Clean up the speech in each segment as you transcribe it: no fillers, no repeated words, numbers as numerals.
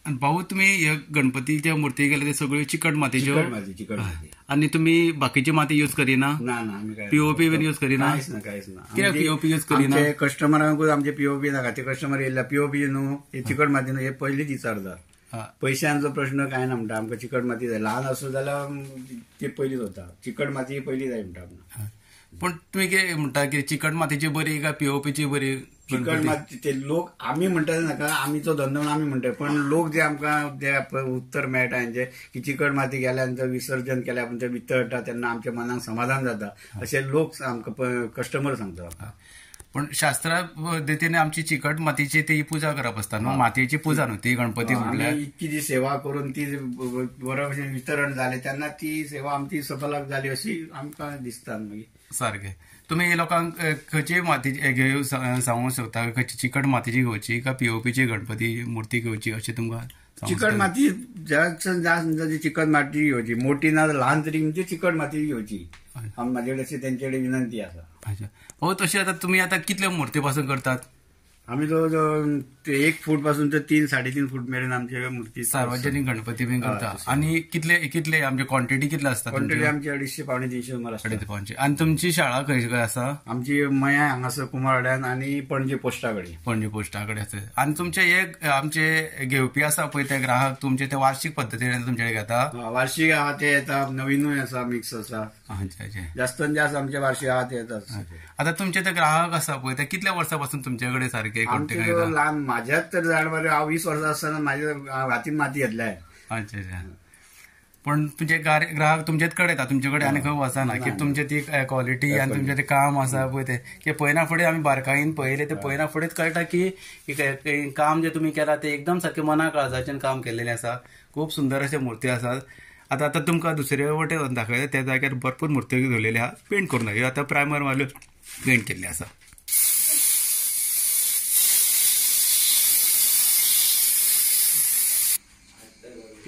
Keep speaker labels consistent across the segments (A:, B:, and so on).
A: आणि भाऊ तुम्ही या गणपतीच्या मूर्ती गेले ते सगळे चिकट मातीचे
B: चिकट माती
A: आणि तुम्ही बाकीची माती यूज करीना
B: ना आम्ही काय
A: पीओपी बीन यूज करीना
B: काहीच ना
A: कित्याक पीओपी यूज करीना
B: कस्टमरांकूच आमचे पीओपी नाका ते कस्टमर येयला पीओपी न्हू हे चिकट माती न्हू हे पयलींच विचारता पैशांचो प्रश्न काय ना म्हणटा आमकां चिकट माती जाय ल्हान आसूं जाल्यार ते पयलींच होता चिकट माती पयली जाय म्हणटा आमकां
A: पण तुम्ही कितें म्हणटा की चिकट मातीची बरी काय पीओपीची बरी
B: चिकट माती ते लोक आमी म्हणटा नाका आमीचो धंदो म्हणून आमी म्हणटा पण लोक जे आमकां जे उत्तर मेळटा हेंचे की चिकट माती गेल्यानंतर विसर्जन केल्या ते वितळटा तेन्ना आमच्या मनाक समाधान जाता अशे लोक आमकां कस्टमर सांगता
A: पण शास्त्रा पद्दतीने आमची चिकट मातीची ती पूजा करप आसता न्हू मातयेची पूजा न्हू ती गणपती म्हटल्यार
B: इतकी जी सेवा करून ती बरो भशेन वितरण जालें तेन्ना ती सेवा आमची सफलाक जाली अशी आमकां दिसता मागीर
A: सारकें तुम्ही लोकांक खंयची माती सांगूंक शकता खंयची चिकट मातीची घेवची काय पीओपीची गणपती मूर्ती घेवची अशें तुमकां
B: चिकट माती जास्त चिकट माती घेवची मोठी ना ल्हान तरी म्हणजे चिकट माती घेवची म्हाजे कडेन अशी तेंचे कडेन विनंती आसा
A: हो तशी आता तुम्ही आता कितल्या मूर्ती पासून करतात
B: आम्ही जवळ 1 फूट पासून तर 3-3.5 फूट मेरेन आमच्या मूर्ती
A: सार्वजनिक गणपती बी करता आणि कितले आमची क्वांटिटी कितली असता
B: क्वांटिटी आमची 250-300 सुमार आसता
A: 250 आणि तुमची शाळा खंय आसा
B: आमची मया हांगासर कुमारवाड्यान आणि पणजे पोस्टा
A: कडेन आसा आणि तुमचे एक आमचे घेवपी आसा पळय ते ग्राहक तुमचे ते वार्षिक पद्दतीन तुमचे घेता
B: वार्षिक आहा ते येता नवीनूय आसा मिक्स आसा जास्तान जास्त आमचे वार्षिक आहा ते येतात
A: आता तुमचे ते ग्राहक आसा पळय ते कितल्या वर्सां पासून तुमचे कडेन सारखे
B: लहान माझ्यात तर झाड बरें हांव 20 वर्सां आसतना माझ्या हातीन माती घेतल्या
A: अच्छा पण तुमचे ग्राहक तुमचेच कडेन येता तुमचे कडेन आनी खंय वचना की तुमचे ती क्वॉलिटी आणि तुमचे ते काम आसा पळय ते की पयना फुडें आमी बारकायेन पळयले ते पयना फुडेंच कळटा की काम जे तुमी केला ते एकदम सारखे मना काळजाच्यान काम केल्लेलें आसा खूब सुंदर अशे मूर्ती आसात आता तुमकां दुसरे वटेन दाखयता त्या जाग्यार भरपूर मूर्ती दवरलेली आहा पेंट करून ह्यो आतां प्रायमर वाल्यो पेंट केल्ली आसा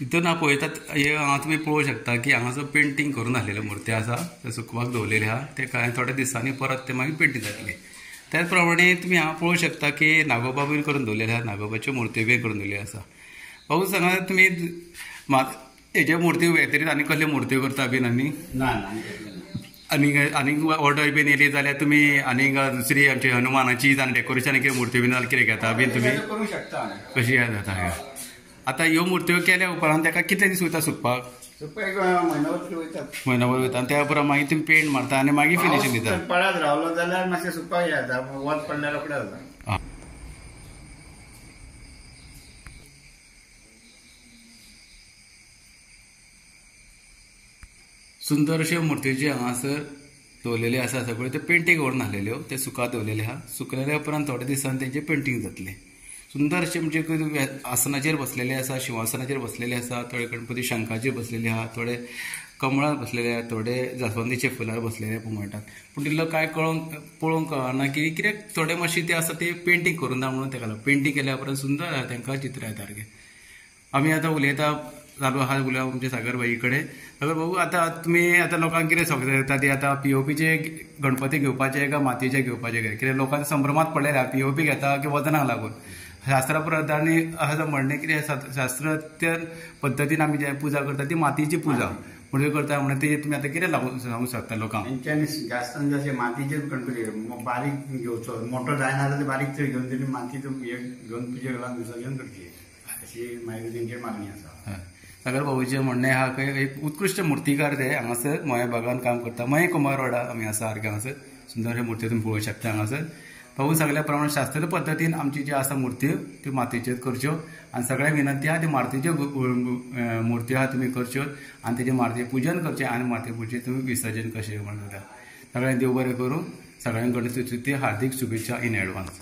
A: इथून पळयतात हांगा तुमी पळोवंक शकता की हांगासर पेंटिंग करून आसलेल्यो मूर्ती आसा ते सुकवाक दवरलेले आहा ते कांय थोड्या दिसांनी परत ते मागीर पेंटींग जातले त्याच प्रमाणे तुमी हांगा पळोवंक शकता की नागोबा बीन करून दवरलेले आहा नागोबाच्यो मूर्ती बी करून दवरलेल्यो आसा भाऊ सांगा तुमी हेज्या मूर्ती व्यतिरीक्त आनी कसल्यो मूर्ती करता बीन आनी आनीक ऑर्डर बीन येयली जाल्यार तुमी आनीक दुसरी आमची हनुमानाची आनी डेकोरेशन कितें मूर्ती बीन कितें घेता बीन तुमी कशी जाता आता ह्यो मूर्त्यो केल्या उपरांत ताका कितले दीस वयता सुकपाक म्हयनोभर वयता त्या उपरांत मागीर तुमी पेंट मारता आनी मागीर फिनिशींग दिता
B: पडात रावलो जाल्यार मातशें सुकपाक येता वत पडल्यार रोखडें जाता
A: सुंदर अश्यो मूर्तीचे हांगासर दवरलेल्यो आसा सगळ्यो त्यो पेंटींग करून आसलेल्यो ते सुकात दवरलेले आहा सुकलेल्या उपरांत थोड्या दिसांनी तेंचे पेंटींग जातलें सुंदर अशें म्हणजे आसनाचेर बसलेले आसा शिवासनाचेर बसलेले आसा थोडे गणपती शंखाचेर बसलेले आहा थोडे कमळार बसलेले आहा थोडे जास्वंदीचे फुलार बसलेले म्हणटात पूण तितलो काय पळोवंक कळना की कित्याक थोडे मातशे ते आसा ते पेंटींग करून ना म्हणून ताका पेंटींग केल्या उपरांत सुंदर तांकां चित्र येता सारकें आमी आतां उलयता चालू आहा उलयप आमचे सागर भाई कडेन सागर भाऊ आतां तुमी आतां लोकांक कितें सांगता ते आतां पीओपीचे गणपती घेवपाचे काय मातयेचे घेवपाचे कित्याक लोकांक संभ्रमात पडलेले आहा पीओपी घेता की वजनाक लागून शास्त्रा प्रधानी असं म्हणणें कितें शास्त्रोत्तर पद्दतीन आमी जे पुजा करता ती मातयेची पुजा म्हणजे करता म्हणून ती तुमी आतां कितें सांगूंक शकता लोकांक
B: तेंच्यांनी जास्तान जशें मातयेचेच गणपती बारीक घेवचो मोठो जायना जाल्यार बारीक तरी घेवन तेणी मातयेचो घेवन पुजे घालून विसर्जन करची अशी मागीर तेंची मागणी आसा
A: सागर बाबूचें म्हणणें आहा की एक उत्कृश्ट मुर्तीकार ते हांगासर मया भागांत काम करता मये कुमारवाडा आमी आसा सारके हांगासर सुंदर हे मूर्ती तुमी पळोवंक शकता हांगासर भाऊ सांगल्या प्रमाणे शास्त्रीय पद्दतीन आमची जी आसा मूर्ती त्यो मातयेच्योच करच्यो आनी सगळ्यांक विनंती आहा ती मातयेच्यो मूर्ती आहा तुमी करच्यो आनी तेजें मातये पुजन करचें आनी मातये पुजेचें तुमी विसर्जन कशें म्हणून सगळ्यांक देव बरें करूं सगळ्यांक गणेश चतुर्थी हार्दिक शुभेच्छा इन एडवान्स